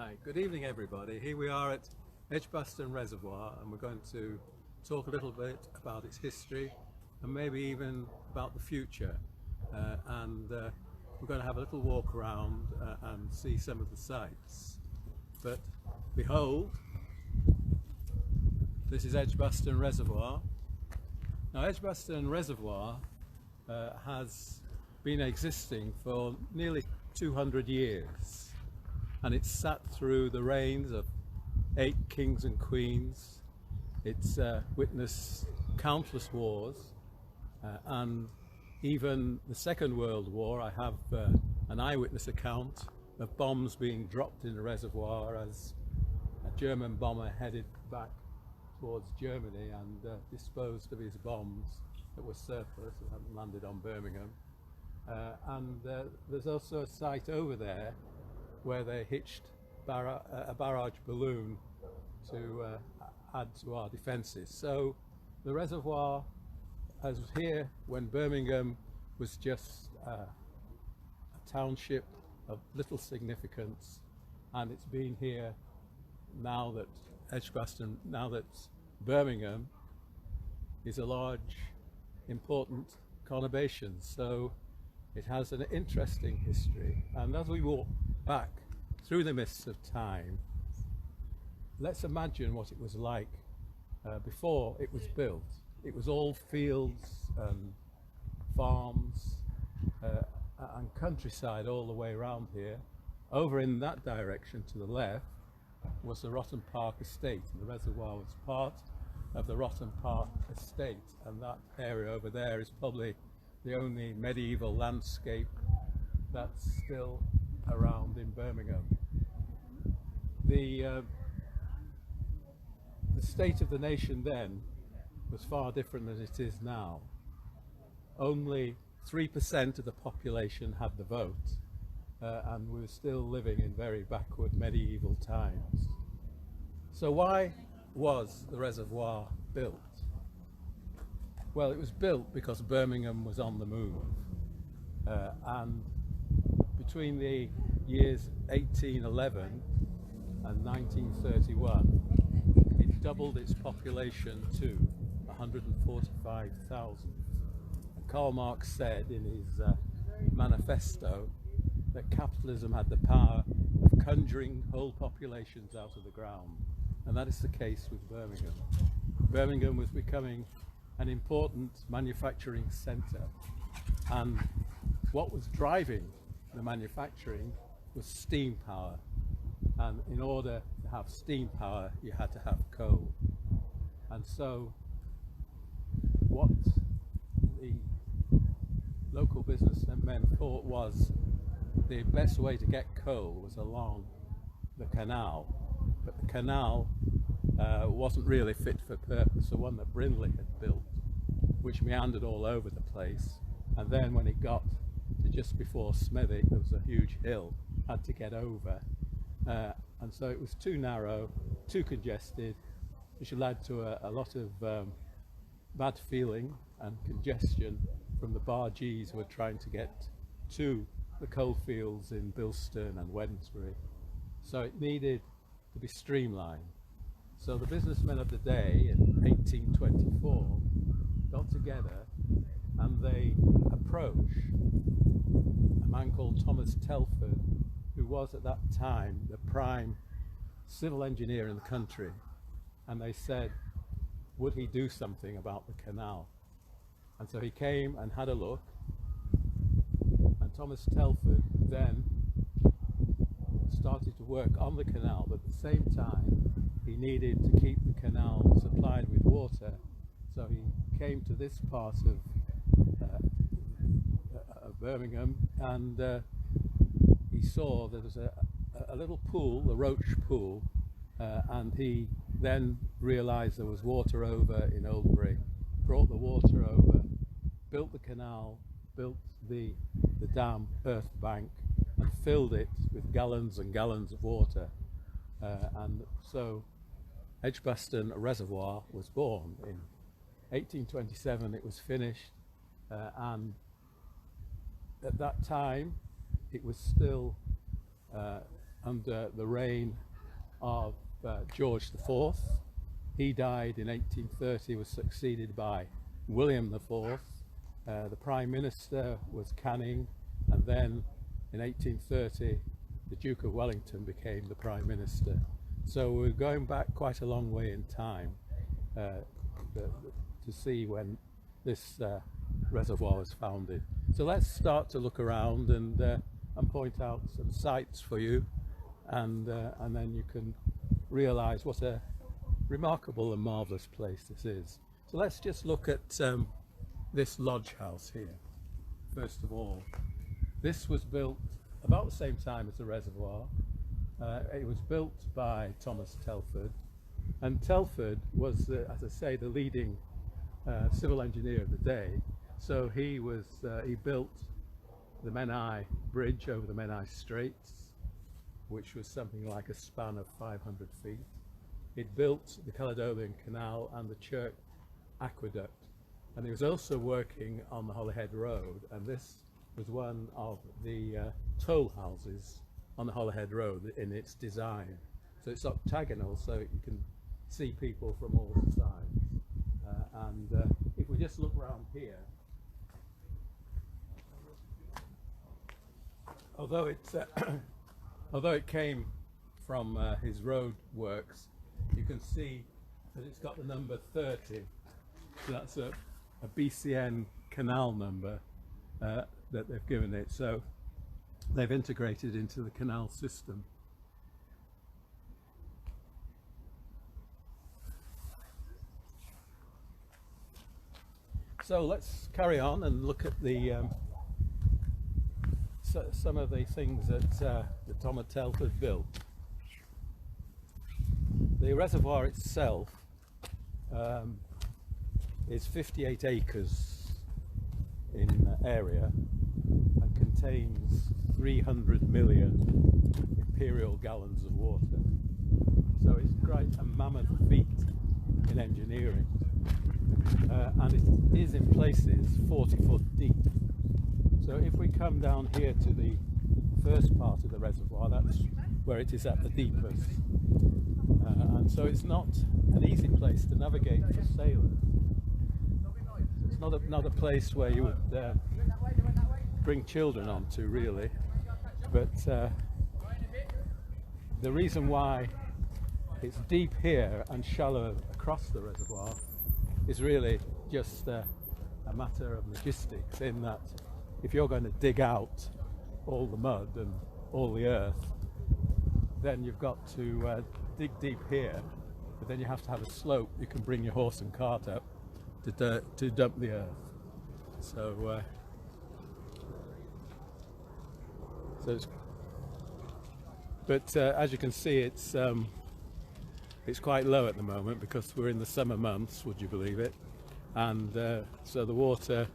Hi, good evening everybody. Here we are at Edgbaston Reservoir and we're going to talk a little bit about its history and maybe even about the future. We're going to have a little walk around and see some of the sights. But behold, this is Edgbaston Reservoir. Now Edgbaston Reservoir has been existing for nearly 200 years. And it's sat through the reigns of 8 kings and queens. It's witnessed countless wars, and even the Second World War. I have an eyewitness account of bombs being dropped in the reservoir as a German bomber headed back towards Germany and disposed of his bombs that were surplus and hadn't landed on Birmingham. There's also a site over there where they hitched a barrage balloon to add to our defences. So the reservoir was here when Birmingham was just a township of little significance, and it's been here now that Birmingham is a large, important conurbation. So it has an interesting history, and as we walk back through the mists of time, let's imagine what it was like before it was built. It was all fields and farms and countryside all the way around here. Over in that direction to the left was the Rotten Park estate, and the reservoir was part of the Rotten Park estate, and that area over there is probably the only medieval landscape that's still around in Birmingham. The state of the nation then was far different than it is now. Only 3% of the population had the vote, and we were still living in very backward medieval times. So why was the reservoir built? Well, it was built because Birmingham was on the move, and between the years 1811 and 1931, it doubled its population to 145,000. Karl Marx said in his manifesto that capitalism had the power of conjuring whole populations out of the ground, and that is the case with Birmingham. Birmingham was becoming an important manufacturing centre, and what was driving the manufacturing was steam power, and in order to have steam power you had to have coal. And so what the local businessmen thought was the best way to get coal was along the canal, but the canal wasn't really fit for purpose, the one that Brindley had built, which meandered all over the place, and then when it got to just before Smethwick there was a huge hill had to get over, and so it was too narrow, too congested, which led to a lot of bad feeling and congestion from the bargees who were trying to get to the coalfields in Bilston and Wednesbury. So it needed to be streamlined. So the businessmen of the day in 1824 got together and they approached a man called Thomas Telford, who was at that time the prime civil engineer in the country, and they said, would he do something about the canal? And so he came and had a look, and Thomas Telford then started to work on the canal, but at the same time he needed to keep the canal supplied with water, so he came to this part of Birmingham, and he saw there was a little pool, the Roach Pool, and he then realised there was water over in Oldbury, brought the water over, built the canal, built the dam earth bank, and filled it with gallons and gallons of water, and so Edgbaston Reservoir was born. In 1827 it was finished, and at that time it was still under the reign of George IV. He died in 1830, was succeeded by William IV. The Prime Minister was Canning, and then in 1830 the Duke of Wellington became the Prime Minister. So we're going back quite a long way in time to see when this reservoir was founded. So let's start to look around and point out some sights for you, and then you can realise what a remarkable and marvellous place this is. So let's just look at this lodge house here. First of all, this was built about the same time as the reservoir. It was built by Thomas Telford, and Telford was, as I say, the leading civil engineer of the day. So he built the Menai Bridge over the Menai Straits, which was something like a span of 500 feet. It built the Caledonian Canal and the Chirk Aqueduct, and he was also working on the Holyhead Road, and this was one of the toll houses on the Holyhead Road in its design. So it's octagonal, so you can see people from all sides. If we just look around here, although it came from his road works, you can see that it's got the number 30. So that's a BCN canal number that they've given it. So they've integrated into the canal system. So let's carry on and look at the some of the things that Thomas Telford built. The reservoir itself is 58 acres in area and contains 300 million imperial gallons of water. So it's quite a mammoth feat in engineering. And it is in places 40 foot deep. So if we come down here to the first part of the reservoir, that's where it is at the deepest. And so it's not an easy place to navigate for sailors. It's not a place where you would bring children onto, really. But the reason why it's deep here and shallow across the reservoir is really just a matter of logistics, in that if you're going to dig out all the mud and all the earth, then you've got to dig deep here, but then you have to have a slope you can bring your horse and cart up to dump the earth. So as you can see, it's quite low at the moment because we're in the summer months, would you believe it? And so the water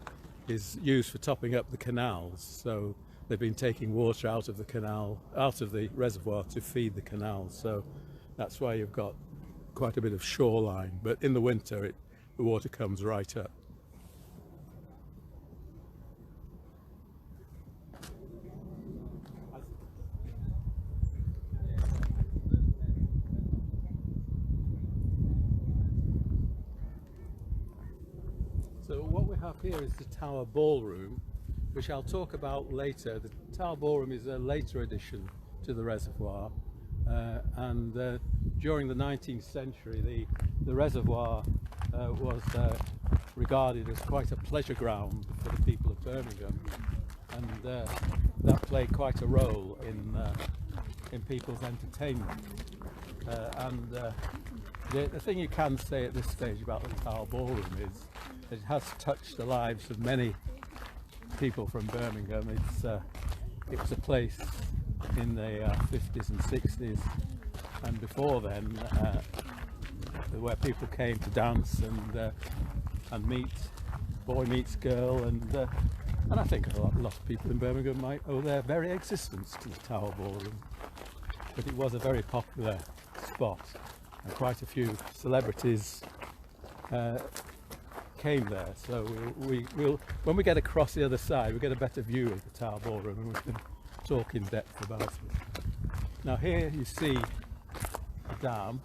is used for topping up the canals. So they've been taking water out of the canal, out of the reservoir, to feed the canals. So that's why you've got quite a bit of shoreline. But in the winter, the water comes right up. So what we have here is the Tower Ballroom, which I'll talk about later. The Tower Ballroom is a later addition to the reservoir, and during the 19th century the reservoir was regarded as quite a pleasure ground for the people of Birmingham, and that played quite a role in people's entertainment. The thing you can say at this stage about the Tower Ballroom is it has touched the lives of many people from Birmingham. It was a place in the 50s and 60s and before then where people came to dance and meet, boy meets girl, and I think a lot of people in Birmingham might owe their very existence to the Tower Ballroom. But it was a very popular spot, and quite a few celebrities came there. So we'll when we get across the other side, we'll get a better view of the Tower Ballroom and we can talk in depth about it. Now here you see a dam.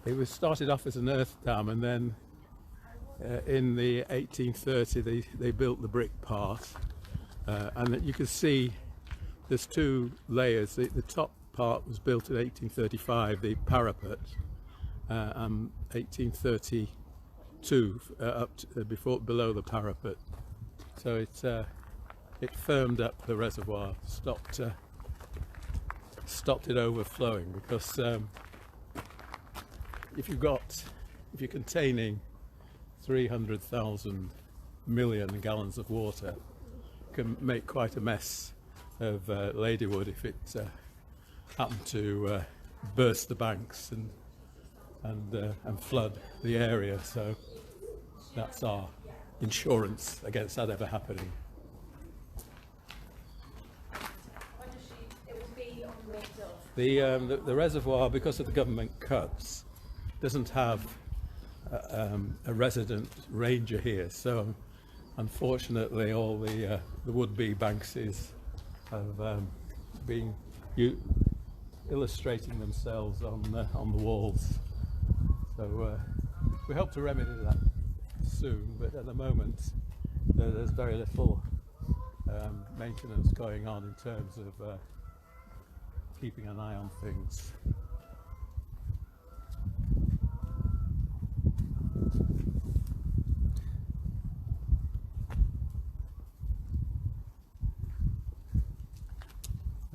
It was started off as an earth dam, and then in the 1830 they built the brick part, and you can see there's two layers. The top part was built in 1835, the parapet, and 1832 up to, below the parapet. So it firmed up the reservoir, stopped it overflowing, because if you're containing 300,000 million gallons of water, it can make quite a mess of ladywood if it happened to burst the banks and flood the area. So that's our insurance against that ever happening. The reservoir, because of the government cuts, doesn't have a resident ranger here, so unfortunately all the would-be Bankses have been illustrating themselves on the walls. So we hope to remedy that soon, but at the moment there's very little maintenance going on in terms of keeping an eye on things.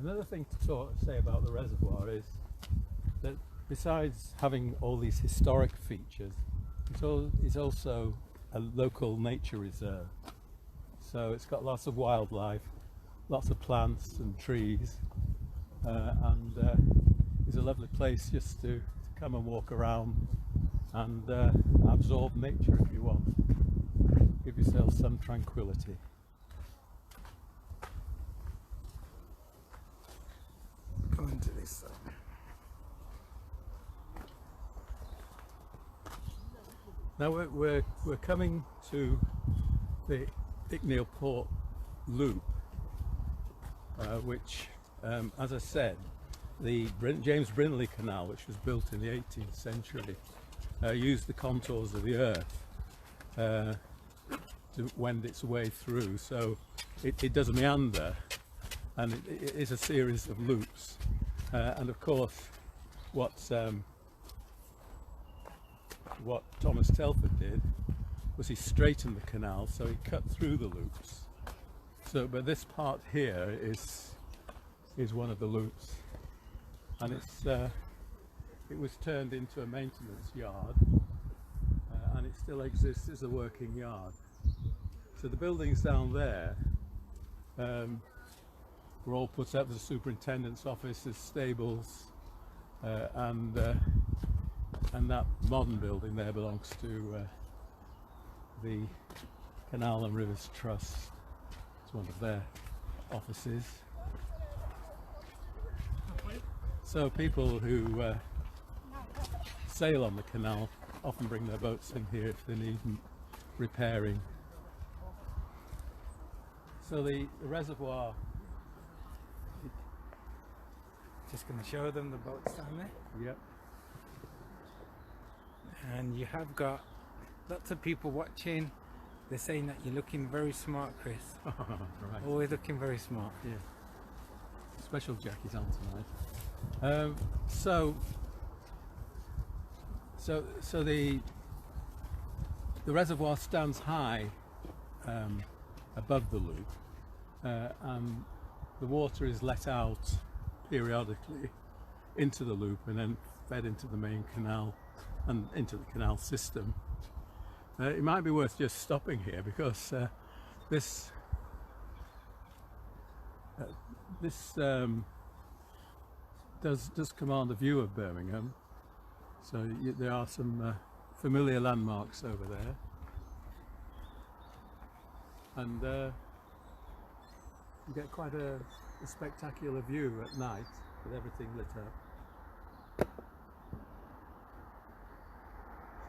Another thing to say about the reservoir is that besides having all these historic features, it's also a local nature reserve. So it's got lots of wildlife, lots of plants and trees, and it's a lovely place just to come and walk around and absorb nature if you want. Give yourself some tranquility. Go into this side. Now we're coming to the Icknield Port Loop, which, as I said, the James Brindley Canal, which was built in the 18th century, used the contours of the earth to wend its way through. So it does meander, and it is a series of loops. And of course, what Thomas Telford did was he straightened the canal, so he cut through the loops. So, but this part here is one of the loops, and it was turned into a maintenance yard, and it still exists as a working yard. So the buildings down there were all put up as a superintendent's office, as stables, and that modern building there belongs to the Canal and Rivers Trust. It's one of their offices. So people who sail on the canal often bring their boats in here if they need repairing. So the reservoir, Just going to show them the boats down there. yep. And you have got lots of people watching. They're saying that you're looking very smart, Chris. Right. Always looking very smart. Yeah. Special jacket on tonight. So the reservoir stands high above the loop, and the water is let out periodically into the loop and then fed into the main canal and into the canal system. It might be worth just stopping here, because this does command a view of Birmingham. So there are some familiar landmarks over there, and you get quite a spectacular view at night with everything lit up.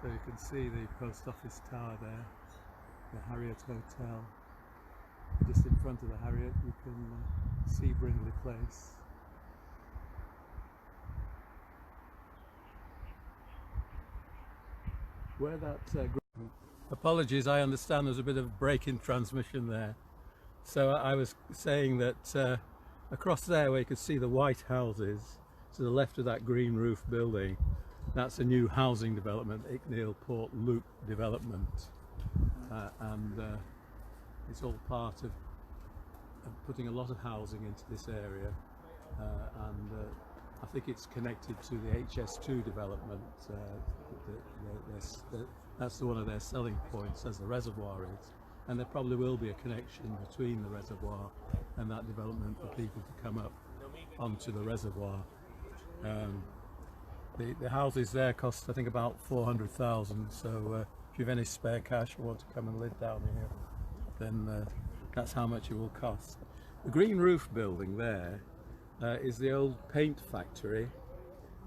So you can see the post office tower there, the Harriet Hotel. Just in front of the Harriet you can see Brindley Place. where that apologies, I understand there's a bit of break in transmission there. So I was saying that across there where you could see the white houses to the left of that green roof building, that's a new housing development, Icknield Port Loop development, and it's all part of putting a lot of housing into this area, and I think it's connected to the HS2 development. That's one of their selling points, as the reservoir is, and there probably will be a connection between the reservoir and that development for people to come up onto the reservoir. The houses there cost, I think, about 400,000. So if you have any spare cash or want to come and live down here, then that's how much it will cost. The green roof building there is the old paint factory,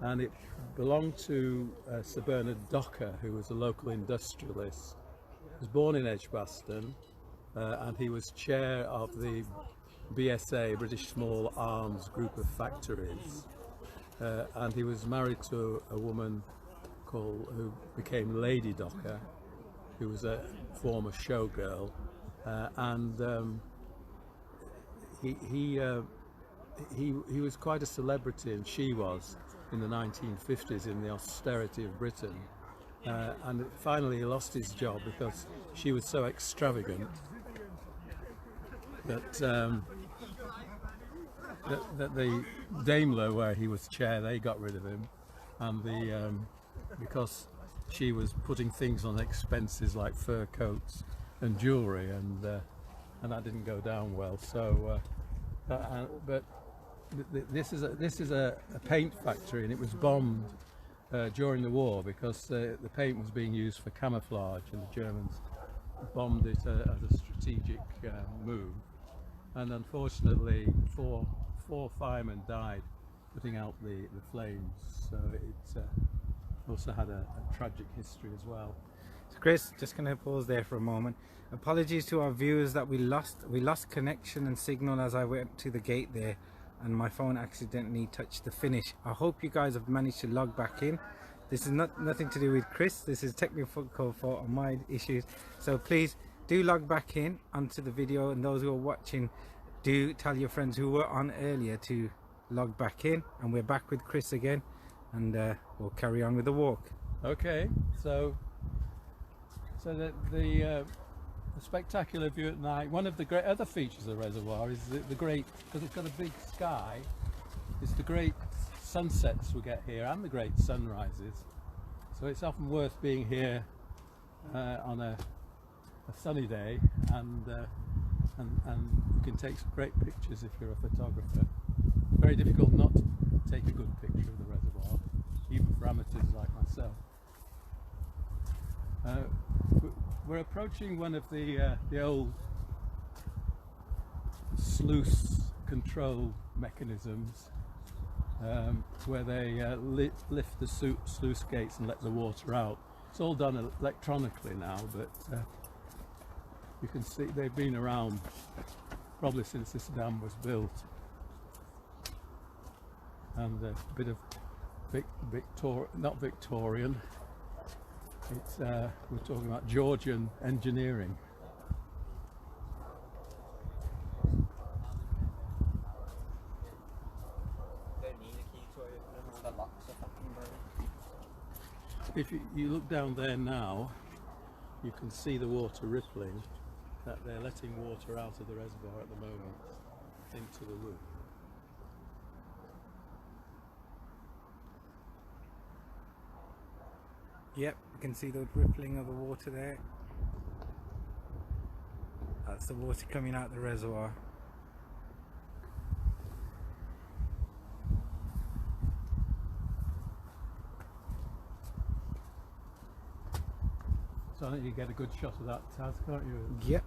and it belonged to Sir Bernard Docker, who was a local industrialist. He was born in Edgbaston, and he was chair of the BSA, British Small Arms Group of Factories, and he was married to a woman who became Lady Docker, who was a former showgirl, and he was quite a celebrity, and she was, in the 1950s, in the austerity of Britain, and finally he lost his job because she was so extravagant that that the Daimler, where he was chair, they got rid of him, and because she was putting things on expenses like fur coats and jewellery, and that didn't go down well. So, but this is a paint factory, and it was bombed during the war because the paint was being used for camouflage, and the Germans bombed it as a strategic move. And unfortunately, four firemen died putting out the flames. So it also had a tragic history as well. So Chris, just going to pause there for a moment. Apologies to our viewers that we lost connection and signal as I went to the gate there, and my phone accidentally touched the finish. I hope you guys have managed to log back in. This is nothing to do with Chris. This is technical fault on my issues. So please do log back in onto the video, and those who are watching, do tell your friends who were on earlier to log back in, and we're back with Chris again, and we'll carry on with the walk. Okay, so the spectacular view at night. One of the great other features of the reservoir is the great, because it's got a big sky, it's the great sunsets we get here and the great sunrises. So it's often worth being here on a sunny day, and you can take some great pictures if you're a photographer. Very difficult not to take a good picture of the reservoir, even for amateurs like myself. We're approaching one of the old sluice control mechanisms, where they lift the sluice gates and let the water out. It's all done electronically now, but you can see they've been around probably since this dam was built, and a bit of not Victorian. It's we're talking about Georgian engineering. If you look down there now, you can see the water rippling, that they're letting water out of the reservoir at the moment into the loop. Yep, you can see the rippling of the water there. That's the water coming out the reservoir. So I think you get a good shot of that, Taz, can't you? Yep.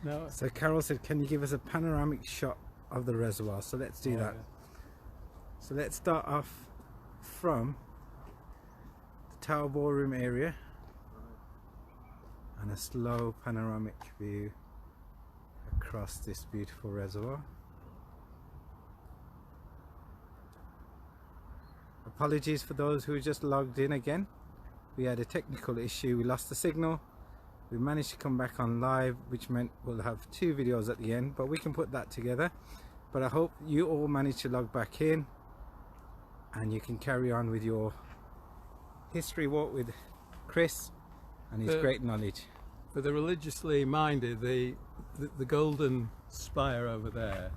No. So Carol said, can you give us a panoramic shot of the reservoir? So let's do that. Yeah. So let's start off from the Tower Ballroom area and a slow panoramic view across this beautiful reservoir. Apologies for those who just logged in again. We had a technical issue, we lost the signal. We managed to come back on live, which meant we'll have 2 videos at the end, but we can put that together. But I hope you all managed to log back in and you can carry on with your history walk with Chris and his great knowledge. For the religiously minded, the golden spire over there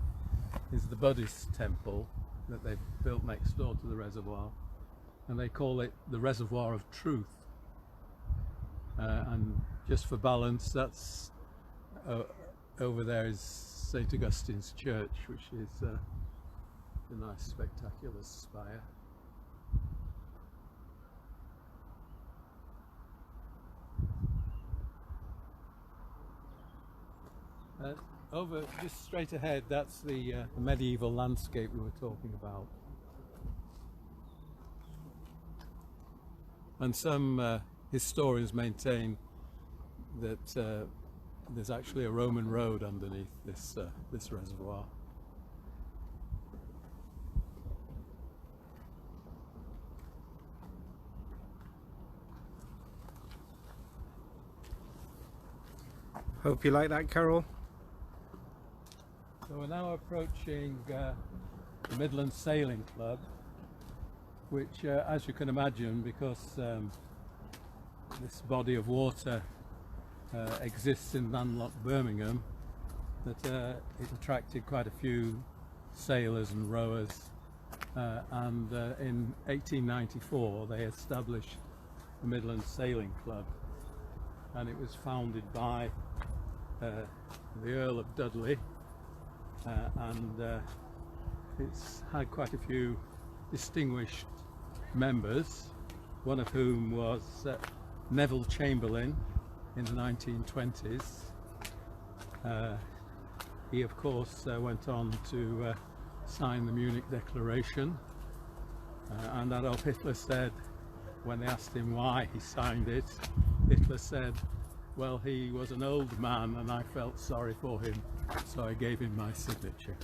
is the Buddhist temple that they've built next door to the reservoir, and they call it the Reservoir of Truth. And just for balance, that's over there is St. Augustine's Church, which is a nice spectacular spire. Over just straight ahead, that's the medieval landscape we were talking about. And some historians maintain that there's actually a Roman road underneath this reservoir. Hope you like that, Carol. So we're now approaching the Midland Sailing Club, which, as you can imagine, because this body of water exists in landlocked Birmingham, that it attracted quite a few sailors and rowers, and in 1894 they established the Midland Sailing Club, and it was founded by the Earl of Dudley, and it's had quite a few distinguished members, one of whom was Neville Chamberlain in the 1920s. He of course went on to sign the Munich Declaration, and Adolf Hitler said, when they asked him why he signed it, Hitler said, well, he was an old man and I felt sorry for him, so I gave him my signature.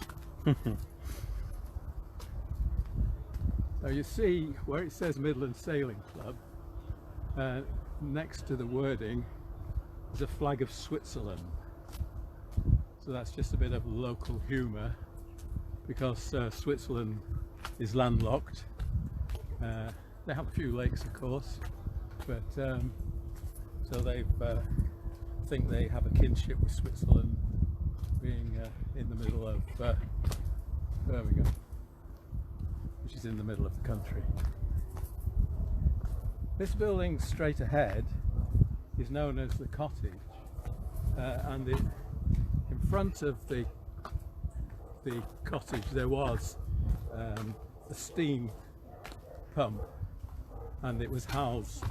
So you see where it says Midland Sailing Club, next to the wording is a flag of Switzerland. So that's just a bit of local humour, because Switzerland is landlocked. They have a few lakes, of course, but so they think they have a kinship with Switzerland, being in the middle of Birmingham, which is in the middle of the country. This building straight ahead is known as the Cottage, and in front of the cottage there was a steam pump, and it was housed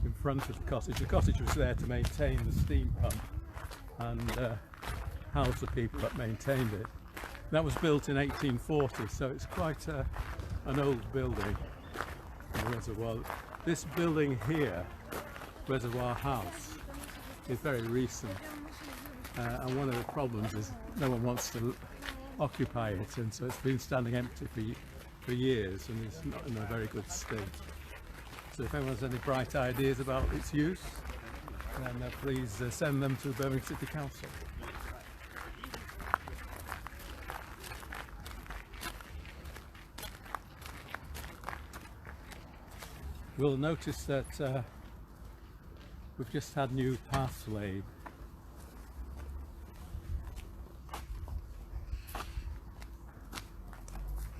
in front of the cottage. The cottage was there to maintain the steam pump and house the people that maintained it. That was built in 1840, so it's quite an old building in the reservoir. This building here, Reservoir House, is very recent, and one of the problems is no one wants to occupy it, and so it's been standing empty for years and it's not in a very good state. So if anyone has any bright ideas about its use, then please send them to Birmingham City Council. You'll notice that we've just had new paths laid.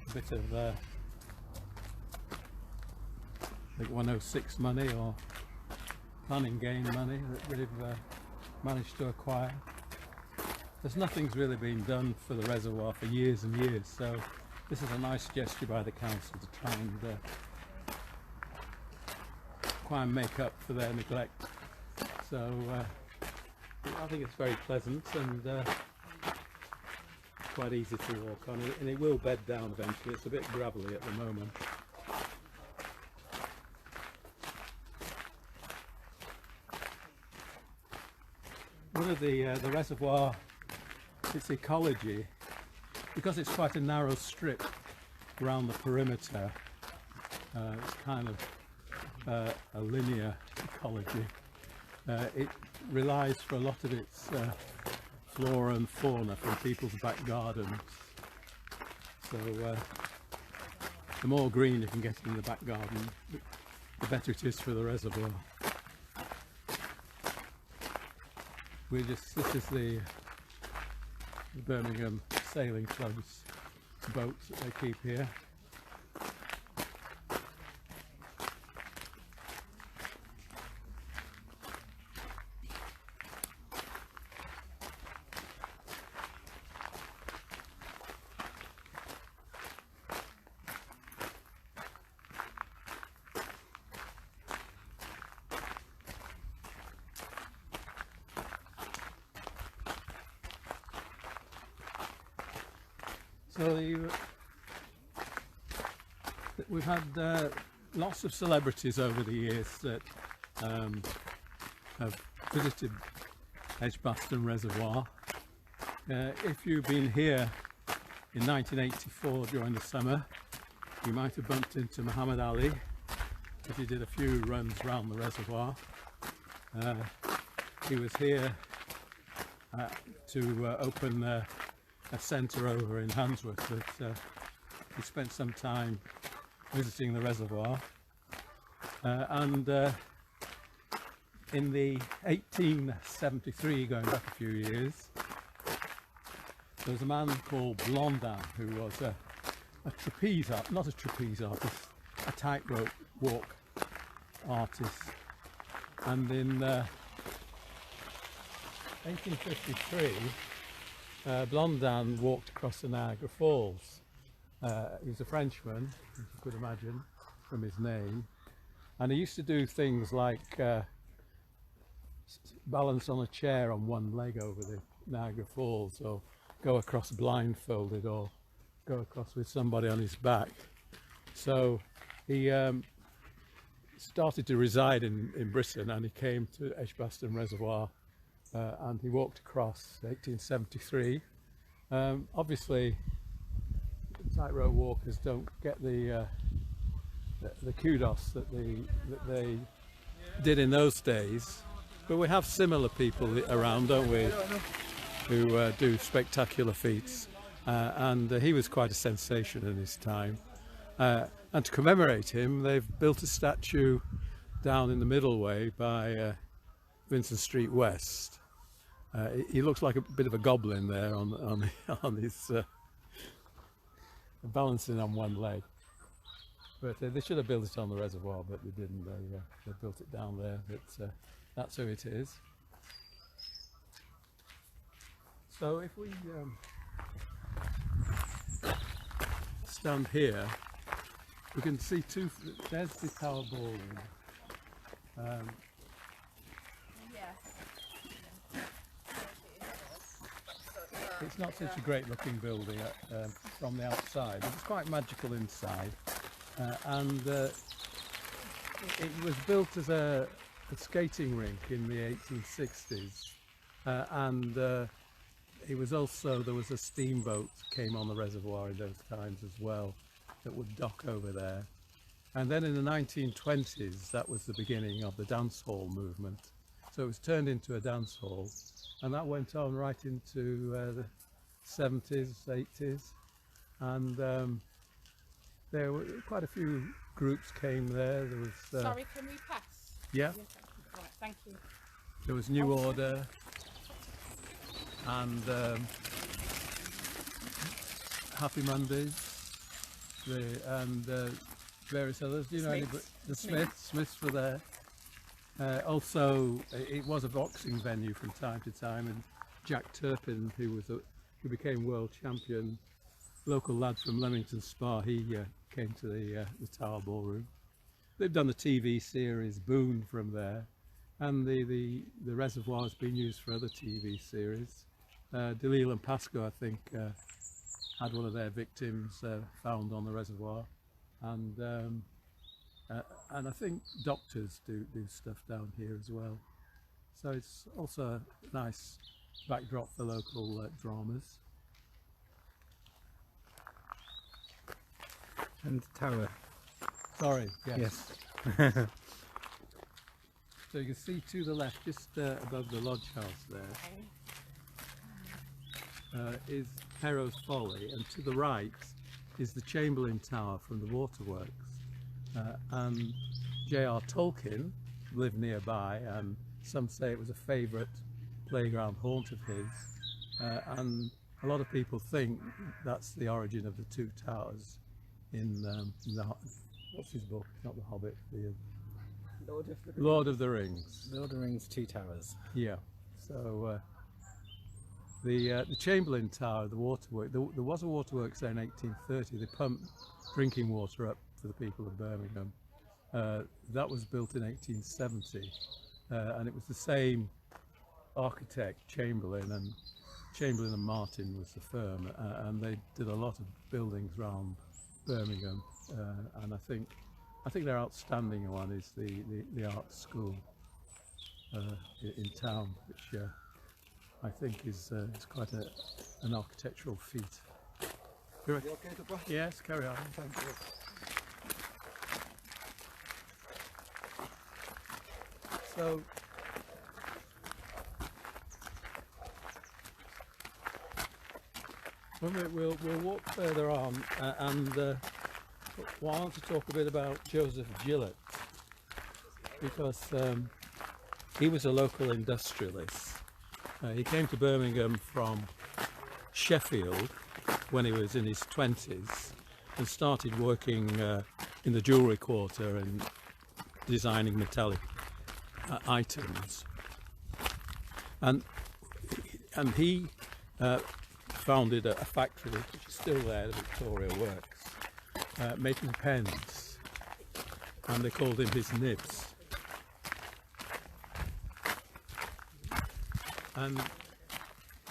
A bit of like 106 money or planning gain money that we've managed to acquire. There's nothing's really been done for the reservoir for years and years, so this is a nice gesture by the council to try and make up for their neglect. So I think it's very pleasant and quite easy to walk on, and it will bed down eventually. It's a bit gravelly at the moment. One of the reservoir, its ecology, because it's quite a narrow strip around the perimeter, it's kind of a linear ecology. It relies for a lot of its flora and fauna from people's back gardens. So the more green you can get in the back garden, the better it is for the reservoir. This is the Birmingham Sailing Club's boats that they keep here. So we've had lots of celebrities over the years that have visited Edgbaston Reservoir. If you've been here in 1984 during the summer, you might have bumped into Muhammad Ali as he did a few runs around the reservoir. He was here to open a centre over in Handsworth, but he spent some time visiting the reservoir, and in the 1873, going back a few years, there was a man called Blondin who was a trapeze artist, not a trapeze artist, a tightrope walk artist, and in 1853 Blondin walked across the Niagara Falls. He was a Frenchman, as you could imagine from his name, and he used to do things like balance on a chair on one leg over the Niagara Falls, or go across blindfolded, or go across with somebody on his back. So he started to reside in Britain, and he came to Edgbaston Reservoir, and he walked across 1873. Obviously tightrope walkers don't get the kudos that they did in those days, but we have similar people around, don't we, who do spectacular feats, and he was quite a sensation in his time, and to commemorate him they've built a statue down in the Middleway by Vincent Street West. He looks like a bit of a goblin there on his balancing on one leg, but they should have built it on the reservoir, but they didn't. They built it down there, but that's who it is. So if we stand here, we can see there's the Tower Ballroom. It's not such a great looking building from the outside, but it's quite magical inside, and it was built as a skating rink in the 1860s, and it was also, there was a steamboat came on the reservoir in those times as well that would dock over there, and then in the 1920s that was the beginning of the dance hall movement. So it was turned into a dance hall, and that went on right into the 70s, 80s, and there were quite a few groups came there. There was sorry, can we pass? Yeah. Right, thank you. There was New Order and Happy Mondays, and various others. Do you know anybody? The Smiths were there. Also, it was a boxing venue from time to time, and Jack Turpin, who became world champion, local lad from Leamington Spa, he came to the Tower Ballroom. They've done the TV series Boone from there, and the reservoir has been used for other TV series. Dalil and Pascoe, I think, had one of their victims found on the reservoir, and I think doctors do stuff down here as well. So it's also a nice backdrop for local dramas. And the tower. Sorry, yes. Yes. So you can see to the left, just above the lodge house there, is Harrow's Folly, and to the right is the Chamberlain Tower from the waterworks. And J.R. Tolkien lived nearby, and some say it was a favourite playground haunt of his. And a lot of people think that's the origin of the two towers in the, what's his book? Not The Hobbit, the Lord of the Rings. Lord of the Rings, Two Towers. Yeah. So the Chamberlain Tower, the waterwork, there was a waterworks there in 1830. They pumped drinking water up for the people of Birmingham. That was built in 1870, and it was the same architect, Chamberlain and Martin was the firm, and they did a lot of buildings around Birmingham, and I think their outstanding one is the art school in town, which I think is quite an architectural feat. You okay to go? Yes, carry on. Thank you. So we'll walk further on, and I want to talk a bit about Joseph Gillett, because he was a local industrialist. He came to Birmingham from Sheffield when he was in his 20s and started working in the jewellery quarter and designing metallic items. And he founded a factory which is still there, the Victoria Works, making pens, and they called him his Nibs. And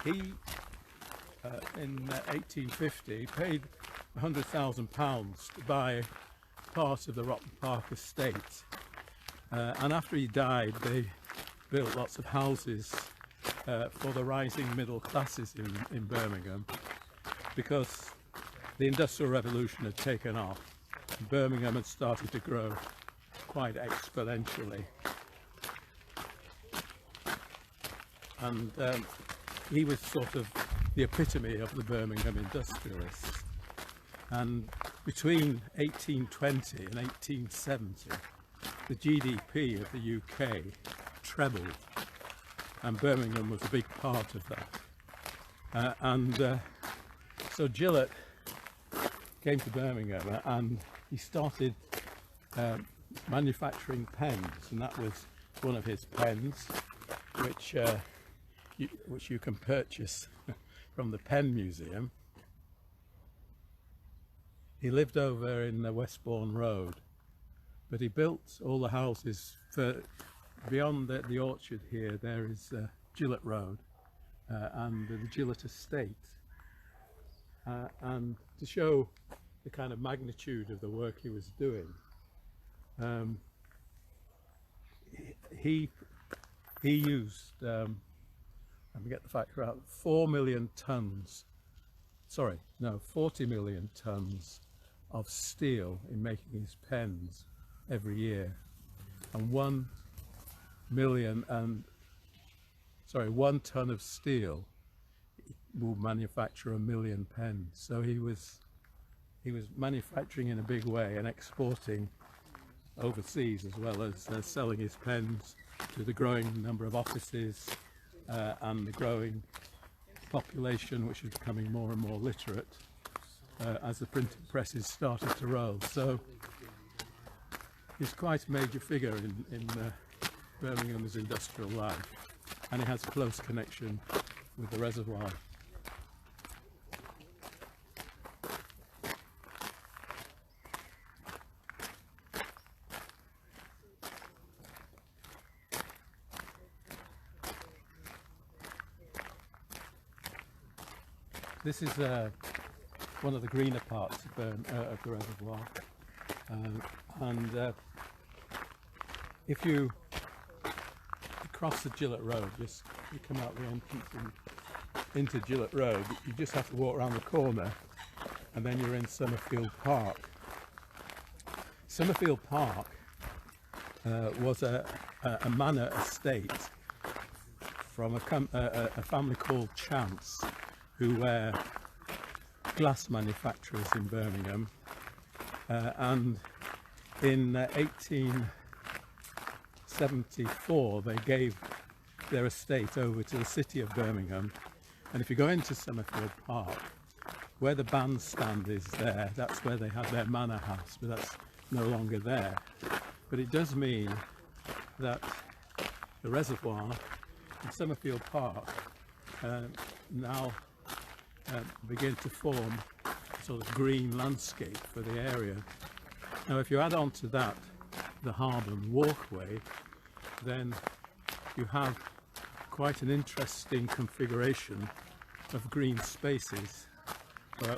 he, in 1850, paid £100,000 to buy part of the Rotten Park estate. And after he died, they built lots of houses for the rising middle classes in Birmingham, because the Industrial Revolution had taken off. Birmingham had started to grow quite exponentially. And he was sort of the epitome of the Birmingham industrialists. And between 1820 and 1870, the GDP of the UK trebled, and Birmingham was a big part of that. So Gillett came to Birmingham and he started manufacturing pens, and that was one of his pens, which you can purchase from the Pen Museum. He lived over in the Westbourne Road, but he built all the houses for beyond the orchard here. There is Gillett Road and the Gillett Estate, and to show the kind of magnitude of the work he was doing, he used, let me get the facts right, 40 million tons of steel in making his pens every year, and 1 ton of steel will manufacture 1 million pens. So he was manufacturing in a big way and exporting overseas, as well as selling his pens to the growing number of offices and the growing population, which is becoming more and more literate as the printing presses started to roll. So he's quite a major figure in Birmingham's industrial life, and he has a close connection with the reservoir. This is one of the greener parts of the reservoir, and if you cross the Gillett Road, just you come out the entrance into Gillett Road, you just have to walk around the corner and then you're in Summerfield Park. Summerfield Park was a manor estate from a family called Chance, who were glass manufacturers in Birmingham, and in 1874 they gave their estate over to the city of Birmingham. And if you go into Summerfield Park, where the bandstand is there, that's where they had their manor house, but that's no longer there. But it does mean that the reservoir in Summerfield Park now begin to form a sort of green landscape for the area. Now if you add on to that the Harborne walkway, then you have quite an interesting configuration of green spaces,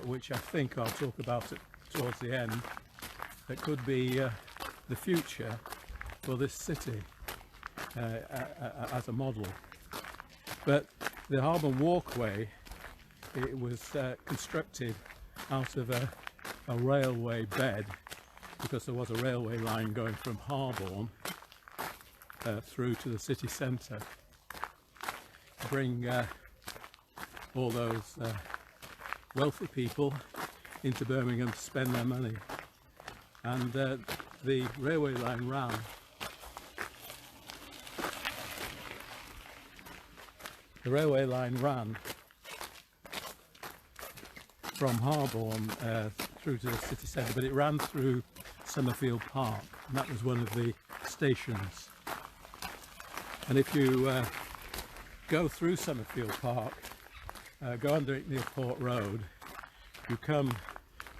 which I think I'll talk about it towards the end, that could be the future for this city as a model. But the Harborne walkway, it was constructed out of a railway bed, because there was a railway line going from Harborne through to the city centre to bring all those wealthy people into Birmingham to spend their money. And the railway line ran from Harborne through to the city centre, but it ran through Summerfield Park, and that was one of the stations. And if you go through Summerfield Park, go under Nearport Road, you come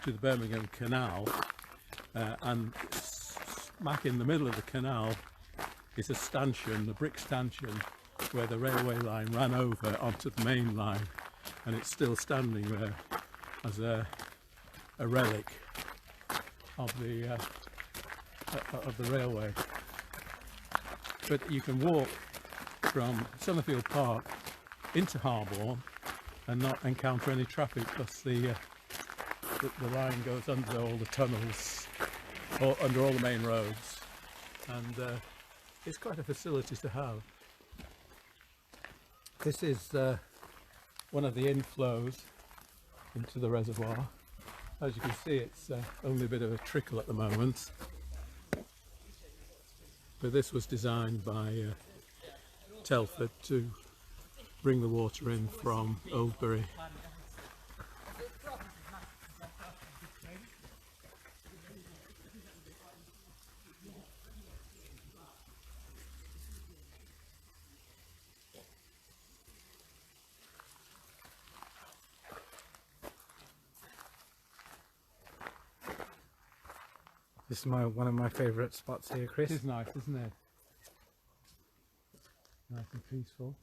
to the Birmingham Canal, and smack in the middle of the canal is a stanchion, a brick stanchion, where the railway line ran over onto the main line, and it's still standing there as a relic of the railway. But you can walk from Summerfield Park into Harborne and not encounter any traffic, because the line goes under all the tunnels, or under all the main roads, and it's quite a facility to have. This is one of the inflows into the reservoir. As you can see, it's only a bit of a trickle at the moment, but this was designed by Telford to bring the water in from Oldbury. This is one of my favourite spots here, Chris. It is nice, isn't it? Nice and peaceful.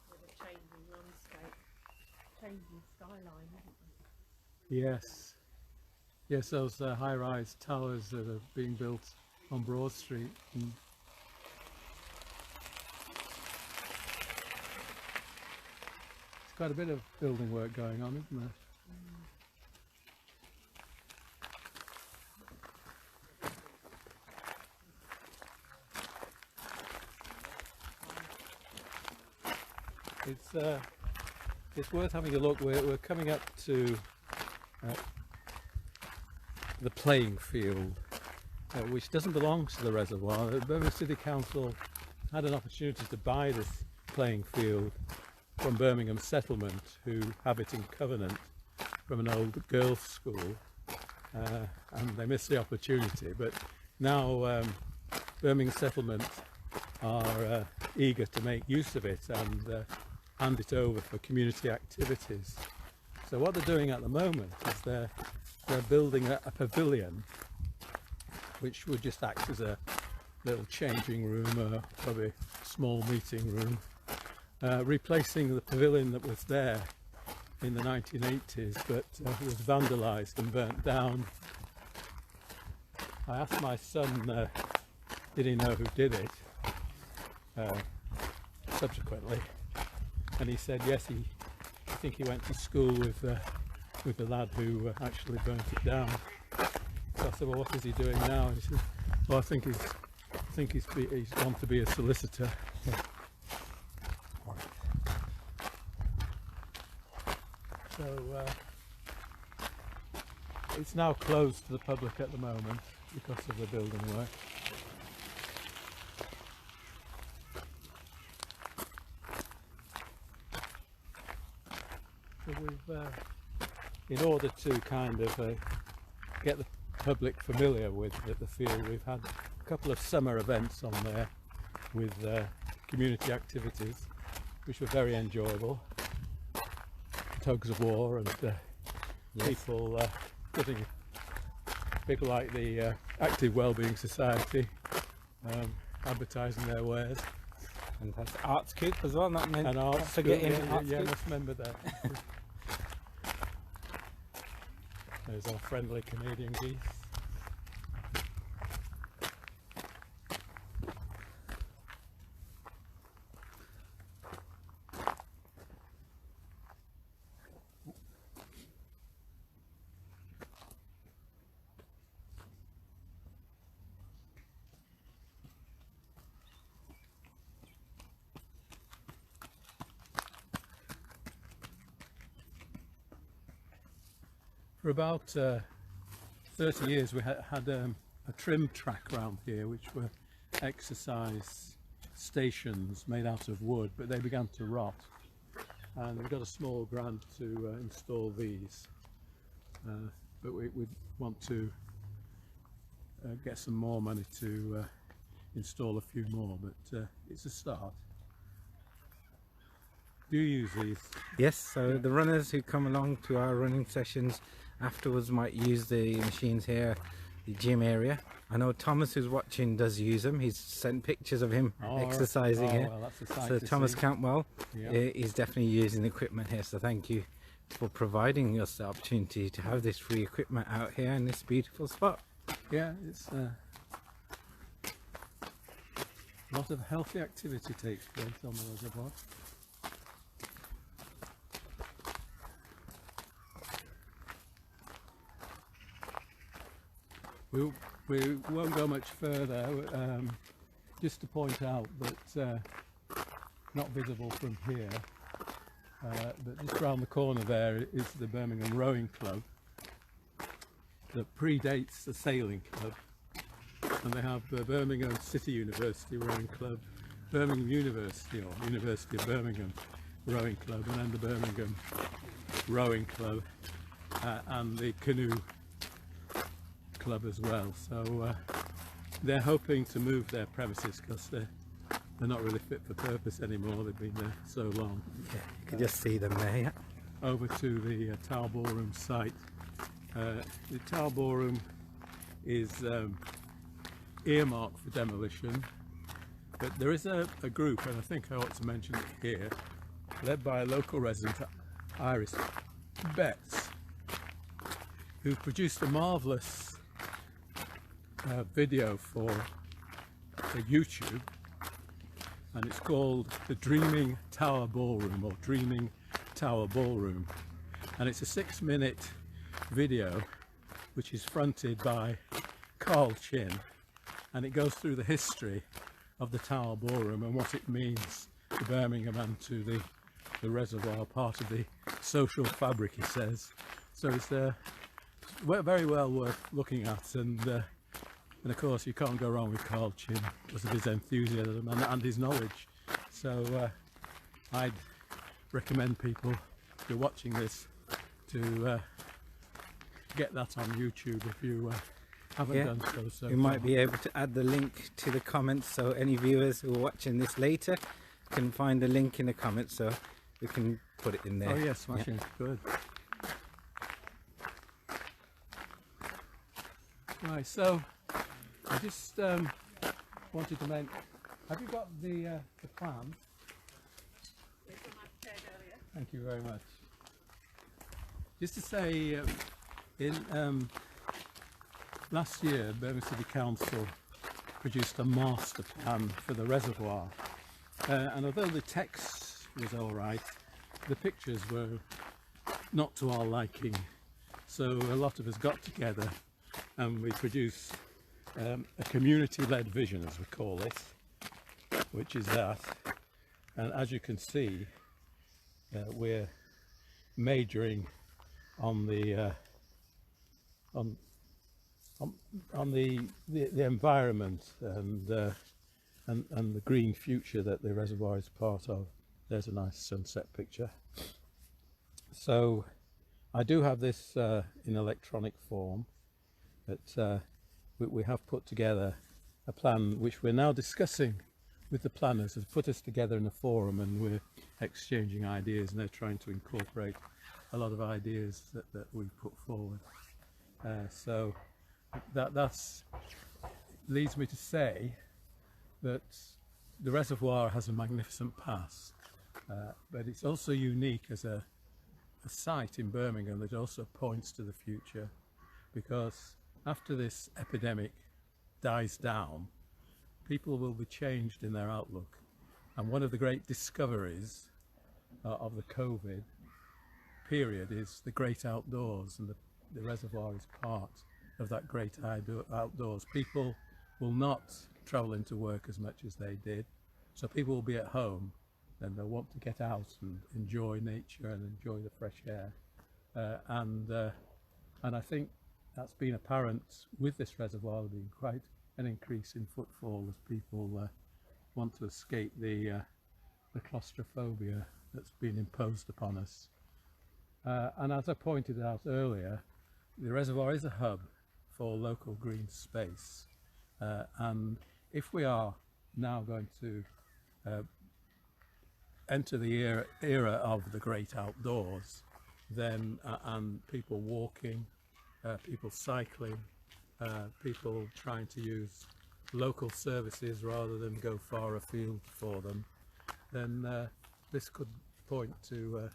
With a changing landscape, changing skyline, isn't it? Yes. Yes, those high-rise towers that are being built on Broad Street. And quite a bit of building work going on, isn't there? It's worth having a look. We're coming up to the playing field, which doesn't belong to the reservoir. The Birmingham City Council had an opportunity to buy this playing field from Birmingham Settlement, who have it in covenant from an old girls' school, and they missed the opportunity. But now Birmingham Settlement are eager to make use of it and hand it over for community activities. So what they're doing at the moment is they're building a pavilion, which would just act as a little changing room, probably a small meeting room, replacing the pavilion that was there in the 1980s, but was vandalised and burnt down. I asked my son, did he know who did it, subsequently, and he said yes, I think he went to school with the lad who actually burnt it down. So I said, well, what is he doing now? And he said, well, I think he's gone to be a solicitor. So it's now closed to the public at the moment because of the building work. So we've, in order to kind of get the public familiar with the field, we've had a couple of summer events on there with community activities, which were very enjoyable. Tugs of war and Yes. people like the Active Wellbeing Society advertising their wares. And that's Arts Coop as well, not And Arts forgetting Coop, Arts yeah, Coop. must remember that. There's our friendly Canadian geese. For about 30 years we had a trim track round here, which were exercise stations made out of wood, but they began to rot, and we got a small grant to install these, but we want to get some more money to install a few more, but it's a start. Do you use these? Yes, so the runners who come along to our running sessions afterwards might use the machines here, the gym area. I know Thomas, who's watching, does use them. He's sent pictures of him exercising here. Well, that's a sight So to Thomas see. Campbell Yeah. is definitely using the equipment here, so thank you for providing us the opportunity to have this free equipment out here in this beautiful spot. Yeah, it's a lot of healthy activity takes place on the reservoir. We won't go much further, just to point out that, not visible from here, but just round the corner there is the Birmingham Rowing Club that predates the Sailing Club, and they have the Birmingham City University Rowing Club, Birmingham University or University of Birmingham Rowing Club, and then the Birmingham Rowing Club and the Canoe Club as well. So they're hoping to move their premises because they're not really fit for purpose anymore. They've been there so long. Yeah, you can just see them there, yeah. Over to the Tower Ballroom site. The Tower Ballroom is earmarked for demolition, but there is a group, and I think I ought to mention it here, led by a local resident, Iris Betts, who produced a marvellous video for YouTube, and it's called The Dreaming Tower Ballroom, or Dreaming Tower Ballroom, and it's a 6-minute video which is fronted by Carl Chin, and it goes through the history of the Tower Ballroom and what it means to Birmingham and to the reservoir, part of the social fabric, he says. So it's very well worth looking at, and of course you can't go wrong with Carl Chin because of his enthusiasm and his knowledge. So I'd recommend people who are watching this to get that on YouTube if you haven't done so. We might be able to add the link to the comments, so any viewers who are watching this later can find the link in the comments, so we can put it in there. Oh yes, smashing, good. Right, so I just wanted to mention, have you got the plan? It's on my shed earlier. Thank you very much. Just to say, in last year, Birmingham City Council produced a master plan for the reservoir, and although the text was all right, the pictures were not to our liking. So a lot of us got together and we produced a community-led vision, as we call it, which is that. And as you can see, we're majoring on the the environment and the green future that the reservoir is part of. There's a nice sunset picture. So I do have this in electronic form, but we have put together a plan which we're now discussing with the planners. Has put us together in a forum and we're exchanging ideas, and they're trying to incorporate a lot of ideas that we've put forward. So that's leads me to say that the reservoir has a magnificent past, but it's also unique as a site in Birmingham that also points to the future, because after this epidemic dies down, people will be changed in their outlook. And one of the great discoveries of the COVID period is the great outdoors, and the reservoir is part of that great outdoors. People will not travel into work as much as they did, so people will be at home and they'll want to get out and enjoy nature and enjoy the fresh air. And I think that's been apparent with this reservoir. There's been quite an increase in footfall as people want to escape the claustrophobia that's been imposed upon us. And as I pointed out earlier, the reservoir is a hub for local green space. And if we are now going to enter the era of the great outdoors, then and people walking, people cycling, people trying to use local services rather than go far afield for them, then this could point to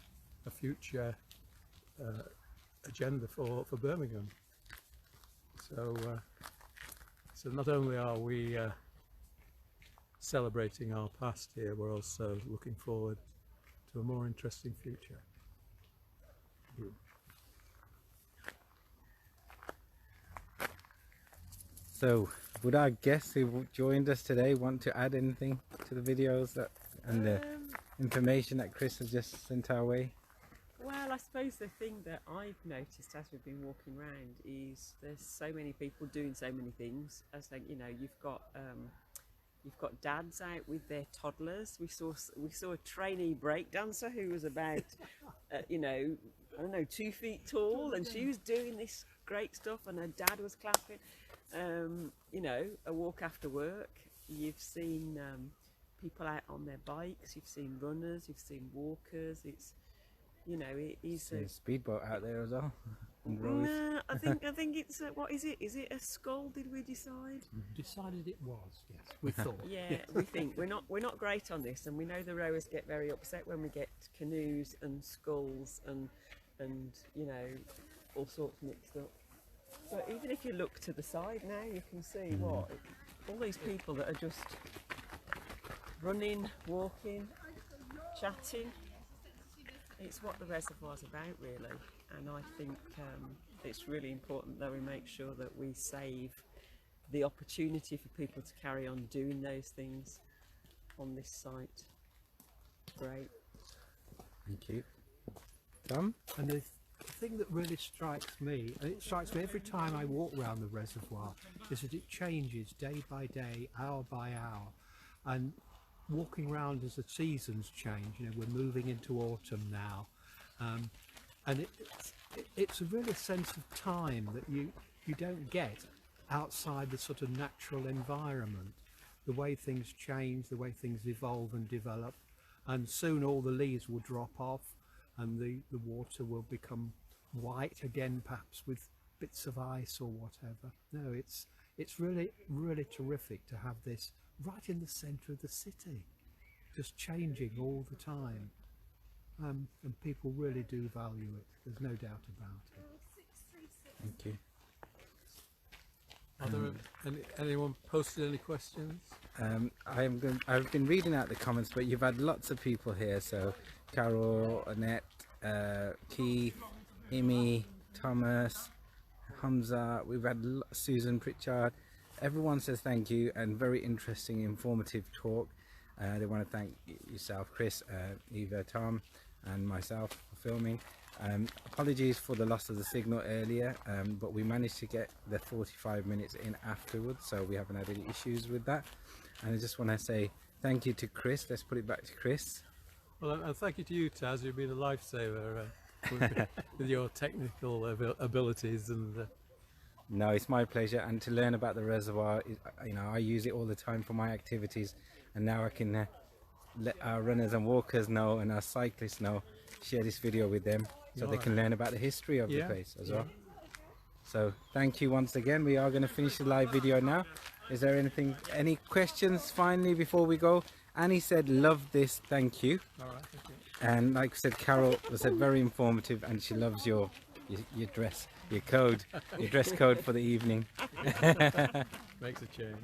a future agenda for Birmingham. So not only are we celebrating our past here, we're also looking forward to a more interesting future. So, would our guests who joined us today want to add anything to the videos and the information that Chris has just sent our way? Well, I suppose the thing that I've noticed as we've been walking around is there's so many people doing so many things. I think, you know, you've got dads out with their toddlers. We saw a trainee breakdancer who was about, you know, I don't know, 2 feet tall, and she was doing this great stuff, and her dad was clapping. You know, a walk after work. You've seen people out on their bikes. You've seen runners. You've seen walkers. It's, you know, it is a speedboat out there as well. No, I think it's what is it? Is it a scull? Did we decide? Decided it was. Yes, we thought. Yeah, we think we're not great on this, and we know the rowers get very upset when we get canoes and sculls and you know, all sorts mixed up. But even if you look to the side now, you can see what all these people that are just running, walking, chatting. It's what the reservoir's about, really, and I think it's really important that we make sure that we save the opportunity for people to carry on doing those things on this site. Great. Thank you. Tom? And the thing that really strikes me, and it strikes me every time I walk around the reservoir, is that it changes day by day, hour by hour, and walking around as the seasons change. You know, we're moving into autumn now, and it's a really sense of time that you don't get outside the sort of natural environment. The way things change, the way things evolve and develop, and soon all the leaves will drop off and the water will become white again, perhaps with bits of ice or whatever. No, it's really, really terrific to have this right in the centre of the city, just changing all the time. And people really do value it, there's no doubt about it. Thank you. Are there anyone posted any questions? I've been reading out the comments, but you've had lots of people here. So Carol, Annette, Keith, Imi, Thomas, Hamza. We've had Susan Pritchard. Everyone says thank you and very interesting, informative talk. They want to thank yourself, Chris, Eva, Tom, and myself for filming. Apologies for the loss of the signal earlier, but we managed to get the 45 minutes in afterwards, so we haven't had any issues with that. And I just want to say thank you to Chris. Let's put it back to Chris. Well, and thank you to you, Taz. You've been a lifesaver with your technical abilities. And No, it's my pleasure, and to learn about the reservoir, you know, I use it all the time for my activities, and now I can let our runners and walkers know, and our cyclists know, share this video with them so they can learn about the history of the place as well. So thank you once again. We are going to finish the live video now. Is there any questions finally before we go? Annie said, love this, thank you. all right, thank you. And like I said, Carol said very informative, and she loves your dress, your dress code for the evening. Makes a change.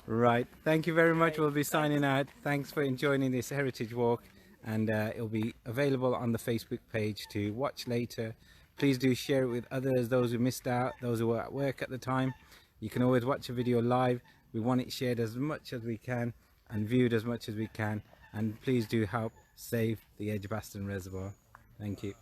Right, thank you very much. We'll be signing out. Thanks for enjoying this heritage walk, and it'll be available on the Facebook page to watch later. Please do share it with others, those who missed out, those who were at work at the time. You can always watch a video live. We want it shared as much as we can and viewed as much as we can, and please do help save the Edgbaston Reservoir. Thank you.